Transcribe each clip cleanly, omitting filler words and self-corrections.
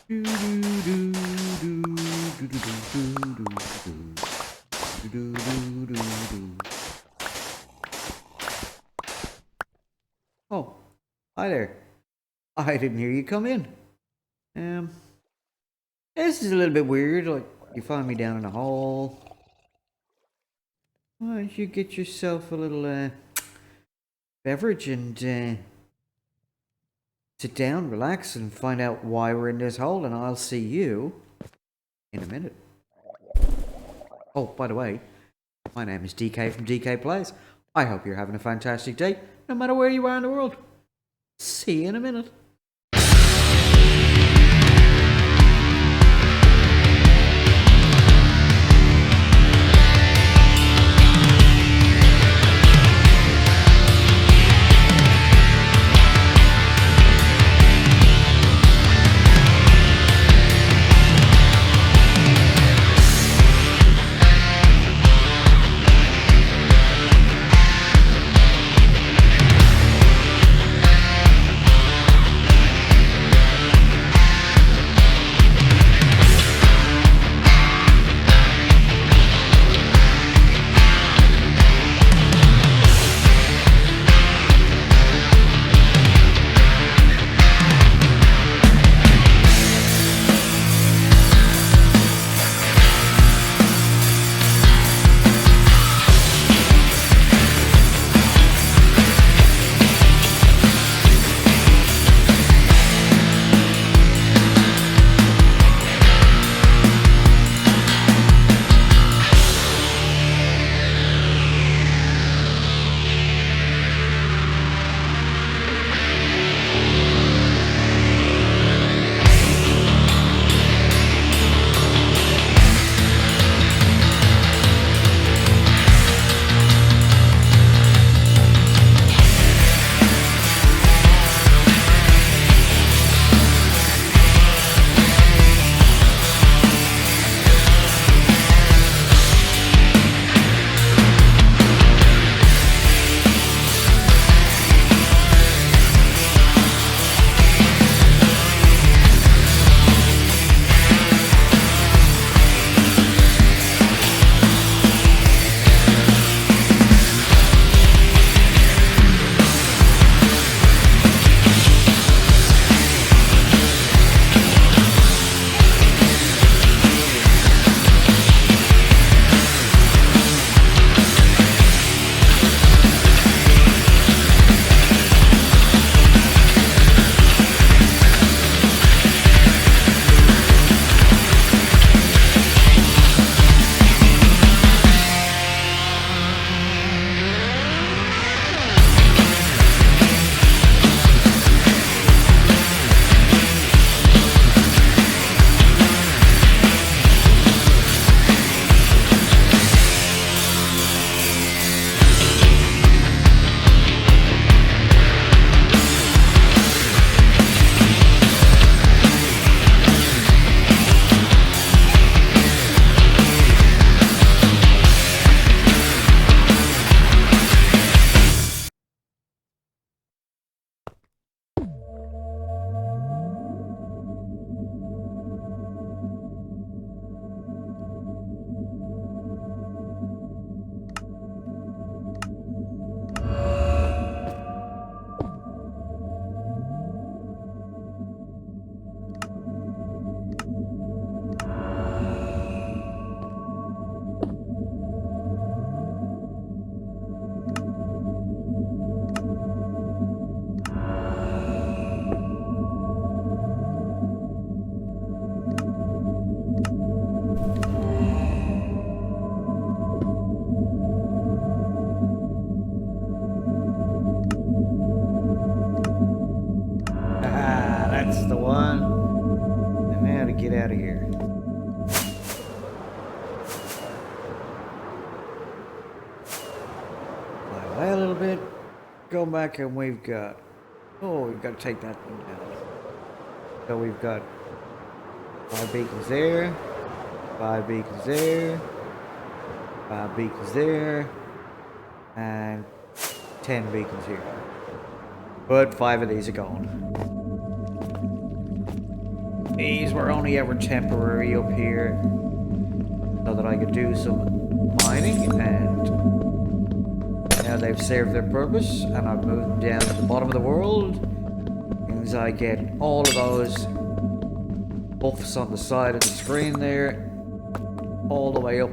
Do, do, do, do, do, do, do, do, do, do, do, do, do. Oh, hi there. I didn't hear you come in. Um, this is a little bit weird. Like, you find me down in the hall. Why don't you get yourself a little beverage and sit down, relax, and find out why we're in this hole, and I'll see you in a minute. Oh, by the way, my name is DK from DK Plays. I hope you're having a fantastic day, no matter where you are in the world. See you in a minute. Ah, that's the one. And now to get out of here. Fly away a little bit. Go back and we've got... Oh, we've got to take that thing down. So we've got 5 beacons there. 5 beacons there. 5 beacons there. And 10 beacons here. But 5 of these are gone. These were only ever temporary up here so that I could do some mining, and now they've served their purpose, and I've moved them down to the bottom of the world. Means I get all of those buffs on the side of the screen there, all the way up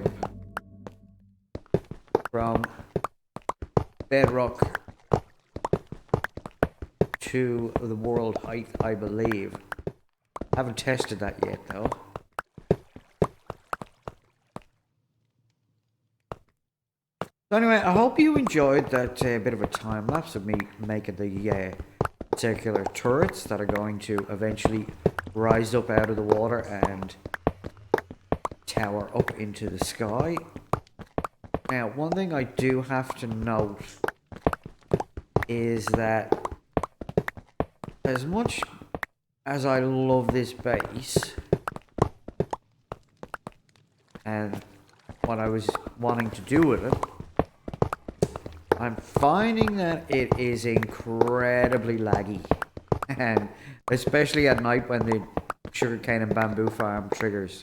from bedrock to the world height, I believe. Haven't tested that yet though. So anyway, I hope you enjoyed that bit of a time lapse of me making the circular turrets that are going to eventually rise up out of the water and tower up into the sky. Now, one thing I do have to note is that as much as I love this base and what I was wanting to do with it, I'm finding that it is incredibly laggy, and especially at night when the sugarcane and bamboo farm triggers.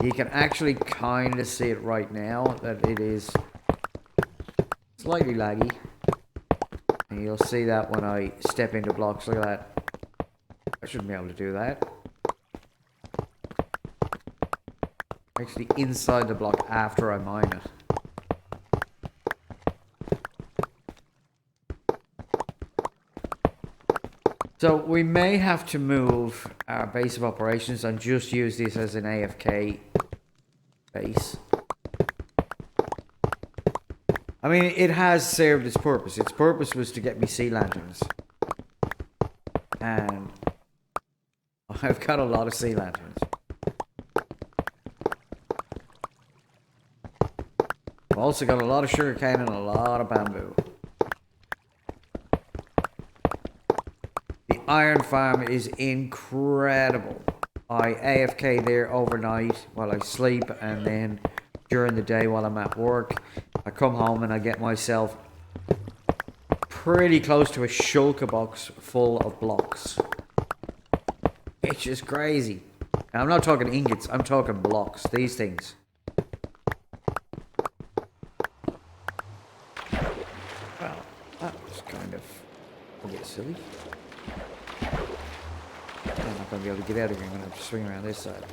You can actually kind of see it right now that it is slightly laggy, and you'll see that when I step into blocks. Look at that. I shouldn't be able to do that. Actually inside the block after I mine it. So we may have to move our base of operations and just use this as an AFK base. I mean, it has served its purpose. Its purpose was to get me sea lanterns. And I've got a lot of sea lanterns. I've also got a lot of sugarcane and a lot of bamboo. The iron farm is incredible. I AFK there overnight while I sleep, and then during the day while I'm at work, I come home and I get myself pretty close to a shulker box full of blocks. It's just crazy. And I'm not talking ingots, I'm talking blocks, these things. Well, that was kind of a bit silly. I'm not going to be able to get out of here. I'm going to have to swing around this side.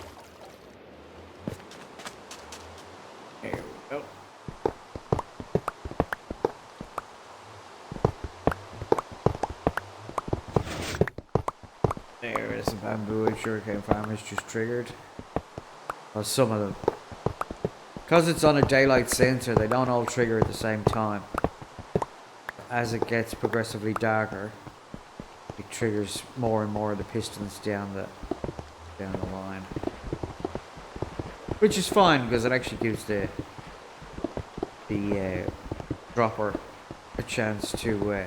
There we go. There is the bamboo and sugarcane farmers just triggered. Well, some of them. Because it's on a daylight sensor, they don't all trigger at the same time. As it gets progressively darker, it triggers more and more of the pistons down the line, which is fine because it actually gives the dropper a chance to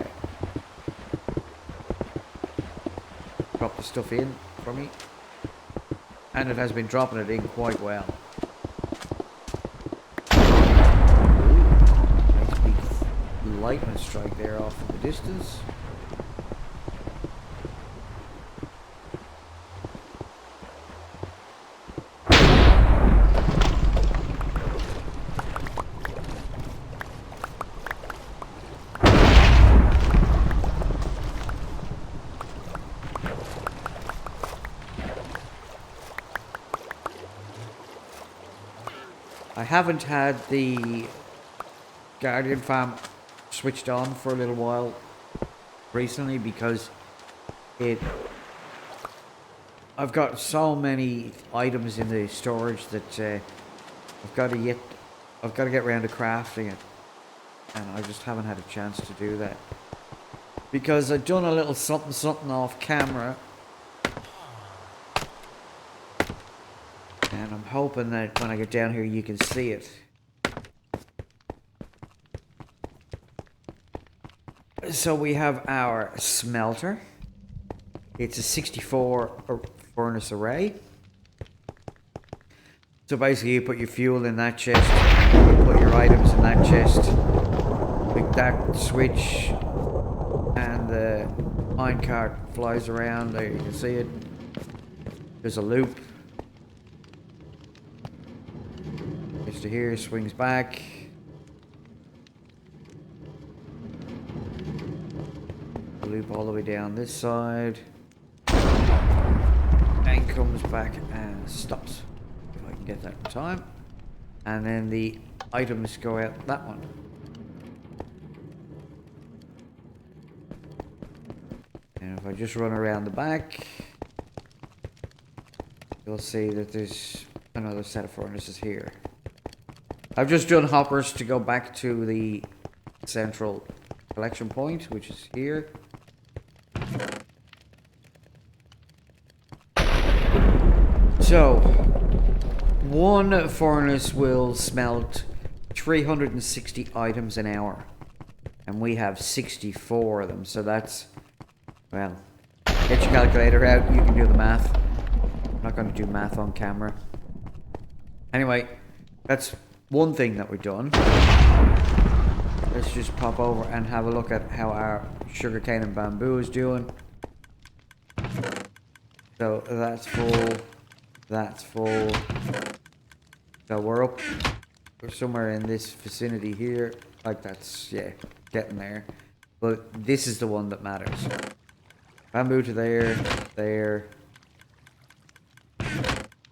drop the stuff in for me, and it has been dropping it in quite well. Nice big lightning strike there off in the distance. I haven't had the Guardian farm switched on for a little while recently because I've got so many items in the storage that I've got to get around to crafting it, and I just haven't had a chance to do that because I've done a little something off camera. And I'm hoping that when I get down here you can see it. So we have our smelter. It's a 64 furnace array. So basically you put your fuel in that chest, you put your items in that chest, with that switch and the minecart flies around. There you can see it. There's a loop. Gets to here, swings back. A loop all the way down this side. And comes back and stops. If I can get that in time. And then the items go out that one. And if I just run around the back, you'll see that there's another set of furnaces here. I've just done hoppers to go back to the central collection point, which is here. So, one furnace will smelt 360 items an hour. And we have 64 of them, so that's... Well, get your calculator out, you can do the math. I'm not going to do math on camera. Anyway, that's one thing that we've done. Let's just pop over and have a look at how our sugarcane and bamboo is doing. So that's full. That's full. So we're up. We're somewhere in this vicinity here. Like that's, yeah, getting there. But this is the one that matters. Bamboo to there, there,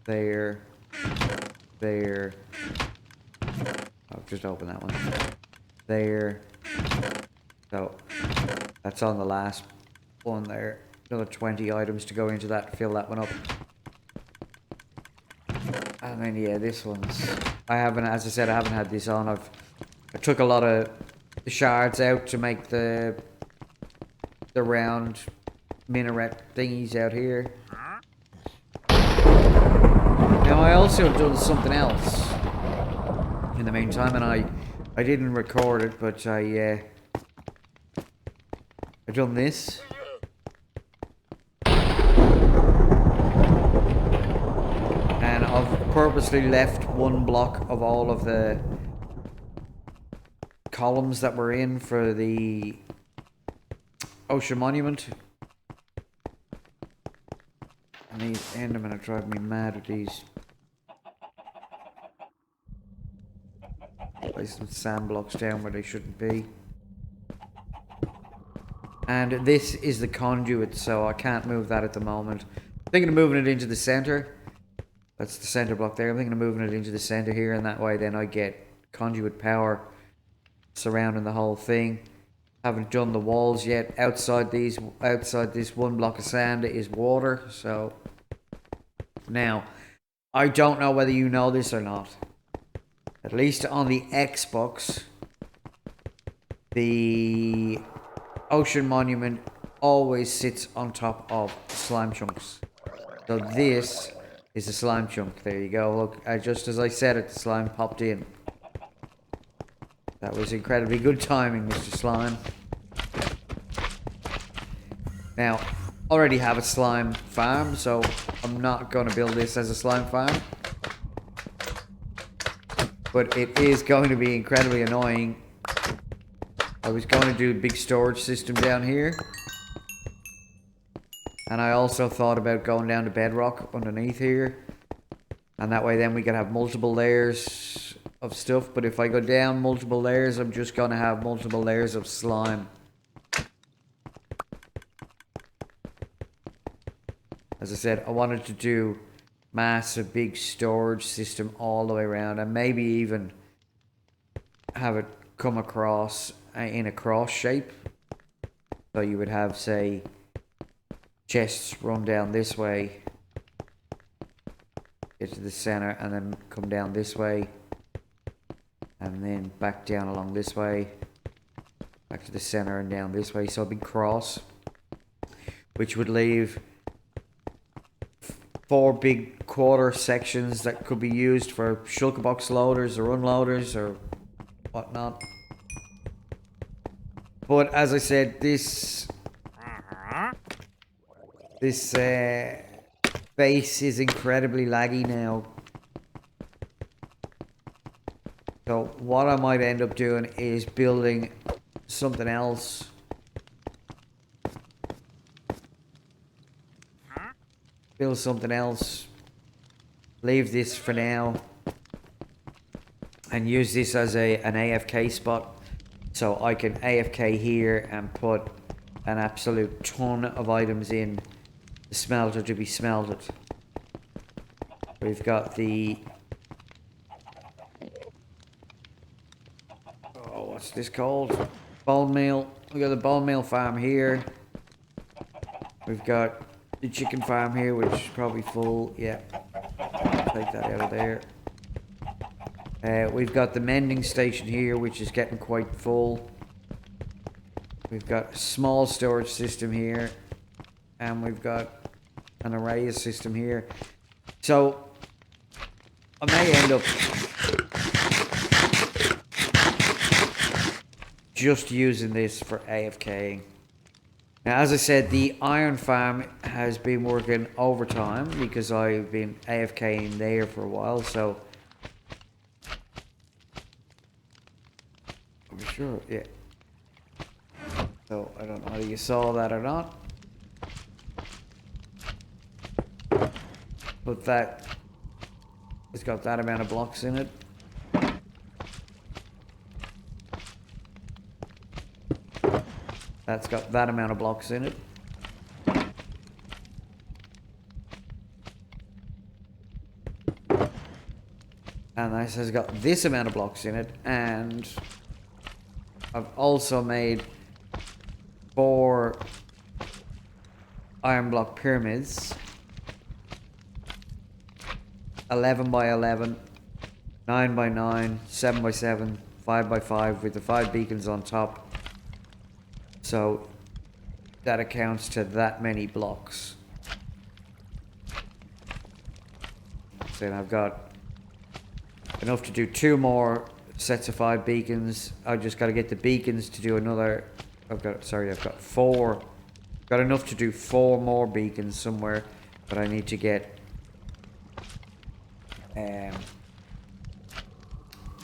there, there. I'll just open that one. There. So, that's on the last one there. Another 20 items to go into that, fill that one up. And then, yeah, this one's... I haven't, as I said, I haven't had this on. I took a lot of shards out to make the round minaret thingies out here. Now I also have done something else in the meantime, and I didn't record it, but I've done this. And I've purposely left one block of all of the columns that were in for the ocean monument. And these endermen are driving me mad with these. Place some sand blocks down where they shouldn't be. And this is the conduit, so I can't move that at the moment. I'm thinking of moving it into the center. That's the center block there. I'm thinking of moving it into the center here, and that way then I get conduit power surrounding the whole thing. Haven't done the walls yet. Outside this one block of sand is water. So now, I don't know whether you know this or not. At least on the Xbox, the ocean monument always sits on top of slime chunks. So this is a slime chunk. There you go. Look, just as I said it, the slime popped in. That was incredibly good timing, Mr. Slime. Now, already have a slime farm, so I'm not going to build this as a slime farm. But it is going to be incredibly annoying. I was going to do a big storage system down here. And I also thought about going down to bedrock underneath here. And that way then we could have multiple layers of stuff, but if I go down multiple layers, I'm just gonna have multiple layers of slime. As I said, I wanted to do massive big storage system all the way around, and maybe even have it come across in a cross shape. So you would have, say, chests run down this way, get to the center, and then come down this way. And then back down along this way, back to the center and down this way. So a big cross, which would leave 4 big quarter sections that could be used for shulker box loaders or unloaders or whatnot. But as I said, this base is incredibly laggy now. So what I might end up doing is building something else build something else. Leave this for now. And use this as an AFK spot. So I can AFK here and put an absolute ton of items in the smelter to be smelted. We've got the... oh, what's this called? Bone meal. We've got the bone meal farm here. We've got the chicken farm here, which is probably full. Yeah. Take that out of there. We've got the mending station here, which is getting quite full. We've got a small storage system here. And we've got an array system here. So, I may end up just using this for AFKing. Now, as I said, the iron farm has been working overtime because I've been AFKing there for a while, so... I'm sure, yeah. So, I don't know whether you saw that or not. But that... it's got that amount of blocks in it. That's got that amount of blocks in it. And this has got this amount of blocks in it. And I've also made 4 iron block pyramids. 11 by 11, 9 by 9, 7 by 7, 5 by 5 with the 5 beacons on top. So that accounts to that many blocks. So then I've got enough to do 2 more sets of 5 beacons. I've just got to get the beacons to do another. I've got 4. Got enough to do 4 more beacons somewhere, but I need to get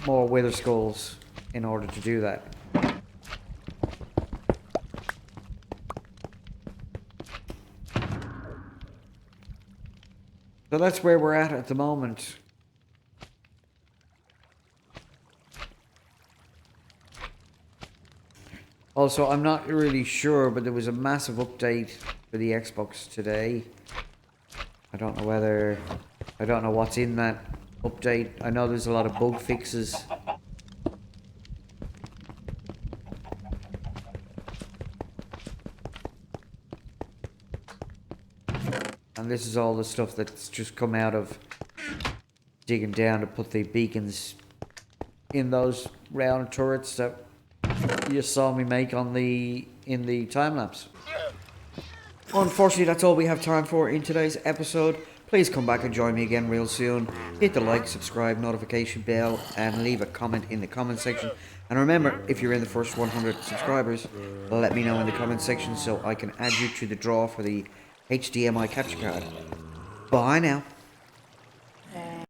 more wither skulls in order to do that. So that's where we're at the moment. Also, I'm not really sure, but there was a massive update for the Xbox today. I don't know what's in that update. I know there's a lot of bug fixes. And this is all the stuff that's just come out of digging down to put the beacons in those round turrets that you saw me make in the time lapse. Unfortunately, that's all we have time for in today's episode. Please come back and join me again real soon. Hit the like, subscribe, notification bell, and leave a comment in the comment section. And remember, if you're in the first 100 subscribers, let me know in the comment section so I can add you to the draw for the HDMI capture card. Bye now.